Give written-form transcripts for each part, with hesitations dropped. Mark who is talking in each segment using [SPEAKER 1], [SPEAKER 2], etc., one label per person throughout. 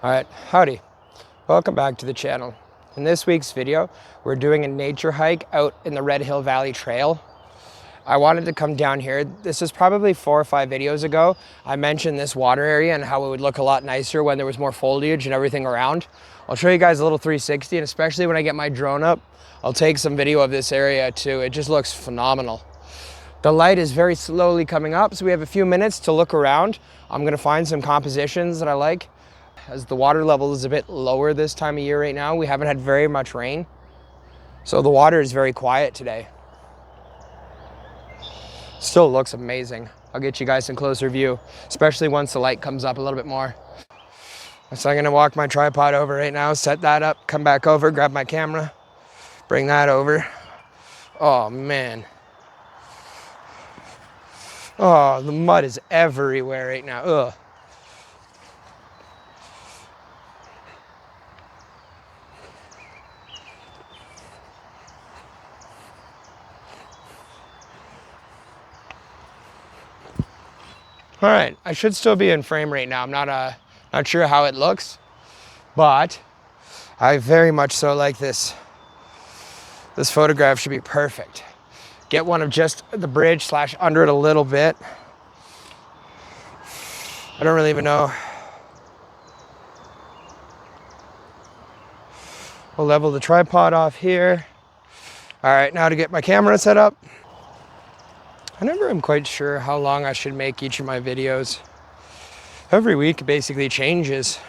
[SPEAKER 1] All right, howdy. Welcome back to the channel. In this week's video, we're doing a nature hike out in the Red Hill Valley Trail. I wanted to come down here. This is probably 4 or 5 videos ago. I mentioned this water area and how it would look a lot nicer when there was more foliage and everything around. I'll show you guys a little 360, and especially when I get my drone up, I'll take some video of this area too. It just looks phenomenal. The light is very slowly coming up, so we have a few minutes to look around. I'm gonna find some compositions that I like. As the water level is a bit lower this time of year right now, we haven't had very much rain. So the water is very quiet today. Still looks amazing. I'll get you guys some closer view, especially once the light comes up a little bit more. So I'm gonna walk my tripod over right now, set that up, come back over, grab my camera, bring that over. Oh man. Oh, the mud is everywhere right now, ugh. All right, I should still be in frame right now. I'm not sure how it looks, but I very much so like this. This photograph should be perfect. Get one of just the bridge slash under it a little bit. I don't really even know. We'll level the tripod off here. All right, now to get my camera set up. I never am quite sure how long I should make each of my videos. Every week it basically changes.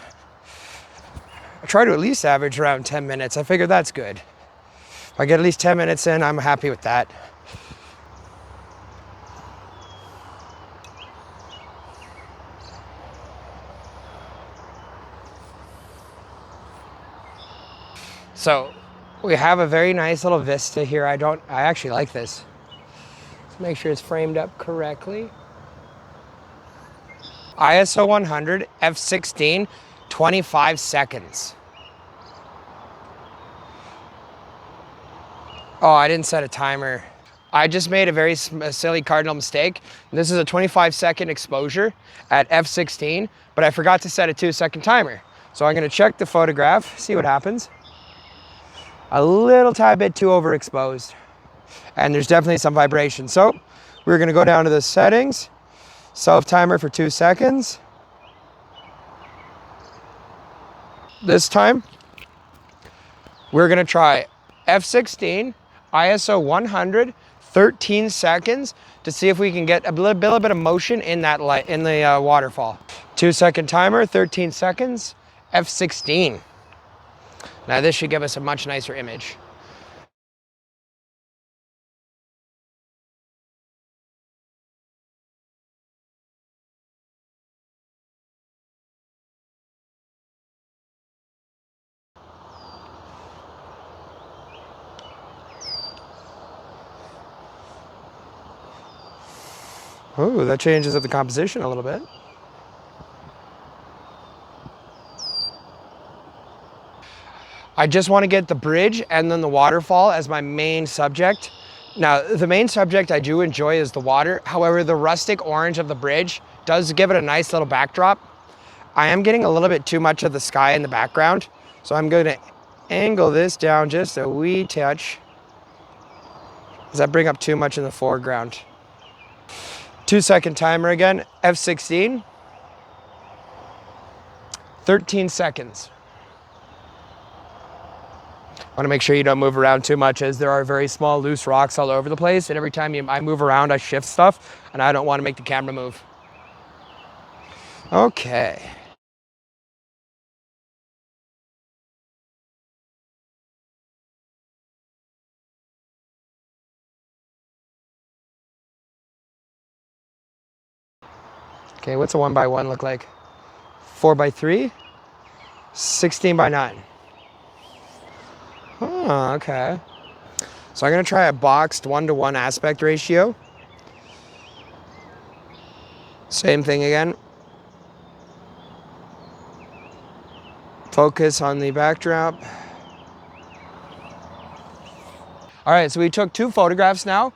[SPEAKER 1] I try to at least average around 10 minutes. I figure that's good. If I get at least 10 minutes in, I'm happy with that. So we have a very nice little vista here. I actually like this. Make sure it's framed up correctly. ISO 100, f16, 25 seconds. Oh, I didn't set a timer. I just made a very silly cardinal mistake. This is a 25-second exposure at f16, but I forgot to set a 2-second timer. So I'm gonna check the photograph, see what happens. A little tad bit too overexposed. And there's definitely some vibration. So we're gonna go down to the settings, self timer for 2 seconds. This time, we're gonna try f16, ISO 100, 13 seconds to see if we can get a little bit of motion in that light, in the waterfall. 2-second timer, 13 seconds, f16. Now this should give us a much nicer image. Ooh, that changes up the composition a little bit. I just want to get the bridge and then the waterfall as my main subject. Now, the main subject I do enjoy is the water. However, the rustic orange of the bridge does give it a nice little backdrop. I am getting a little bit too much of the sky in the background, so I'm going to angle this down just a wee touch. Does that bring up too much in the foreground? 2-second timer again, f16. 13 seconds. I want to make sure you don't move around too much, as there are very small loose rocks all over the place, and every time I move around I shift stuff, and I don't want to make the camera move. Okay. Okay, what's a 1x1 look like? 4x3? 16x9. Oh, okay. So I'm gonna try a boxed 1:1 aspect ratio. Same thing again. Focus on the backdrop. All right, so we took 2 photographs now.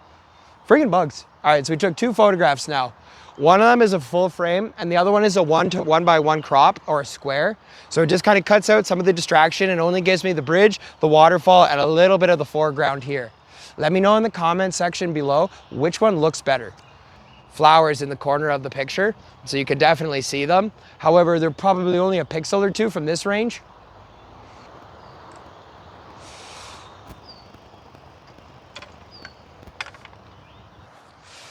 [SPEAKER 1] Friggin' bugs. All right, so we took 2 photographs now. One of them is a full frame and the other one is a 1:1 crop or a square. So it just kind of cuts out some of the distraction and only gives me the bridge, the waterfall, and a little bit of the foreground here. Let me know in the comment section below which one looks better. Flowers in the corner of the picture, so you can definitely see them. However, they're probably only a pixel or 2 from this range.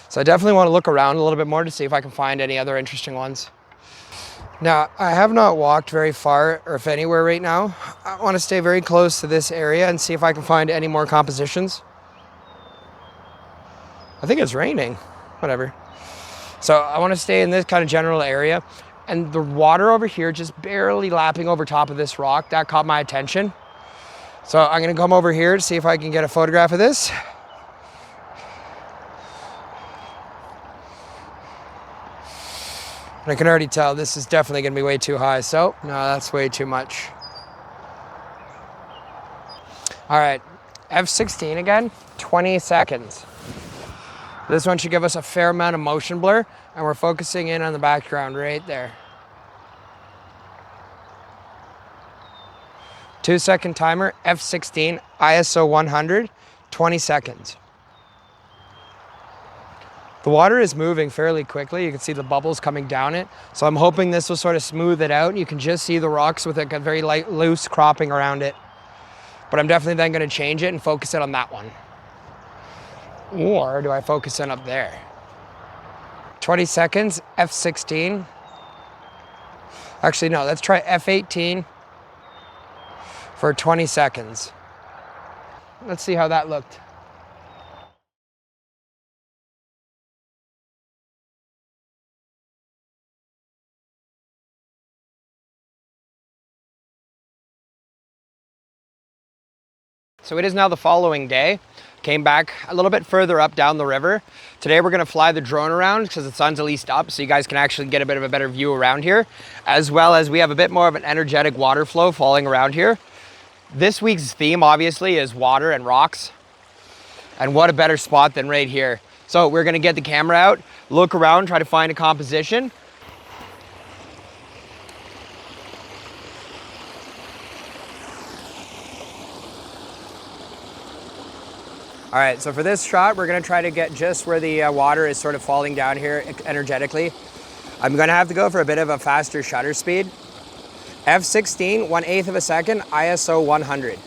[SPEAKER 1] So I definitely want to look around a little bit more to see if I can find any other interesting ones. Now, I have not walked very far or if anywhere right now. I want to stay very close to this area and see if I can find any more compositions. I think it's raining, whatever. So I want to stay in this kind of general area, and the water over here just barely lapping over top of this rock, that caught my attention. So I'm going to come over here to see if I can get a photograph of this. And I can already tell this is definitely going to be way too high. So no, that's way too much. All right, F16 again, 20 seconds. This one should give us a fair amount of motion blur, and we're focusing in on the background right there. 2-second timer, F16, ISO 100, 20 seconds. The water is moving fairly quickly. You can see the bubbles coming down it. So I'm hoping this will sort of smooth it out. You can just see the rocks with like a very light, loose cropping around it. But I'm definitely then going to change it and focus it on that one. Or do I focus in up there? 20 seconds, F16. Actually, no, let's try F18 for 20 seconds. Let's see how that looked. So it is now the following day. Came back a little bit further up down the river. Today we're gonna fly the drone around because the sun's at least up so you guys can actually get a bit of a better view around here, as well as we have a bit more of an energetic water flow falling around here. This week's theme obviously is water and rocks. And what a better spot than right here. So we're gonna get the camera out, look around, try to find a composition. All right, so for this shot, we're gonna try to get just where the water is sort of falling down here energetically. I'm gonna have to go for a bit of a faster shutter speed. F16, 1/8 of a second, ISO 100.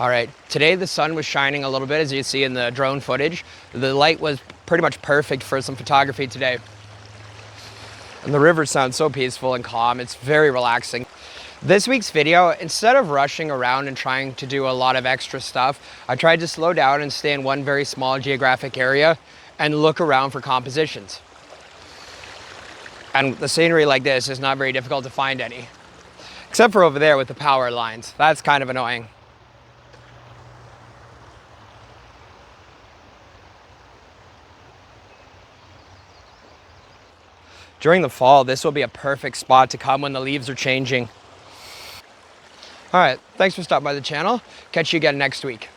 [SPEAKER 1] All right, today the sun was shining a little bit, as you see in the drone footage. The light was pretty much perfect for some photography today. And the river sounds so peaceful and calm. It's very relaxing. This week's video, instead of rushing around and trying to do a lot of extra stuff, I tried to slow down and stay in one very small geographic area and look around for compositions. And the scenery like this is not very difficult to find any, except for over there with the power lines. That's kind of annoying. During the fall, this will be a perfect spot to come when the leaves are changing. All right, thanks for stopping by the channel. Catch you again next week.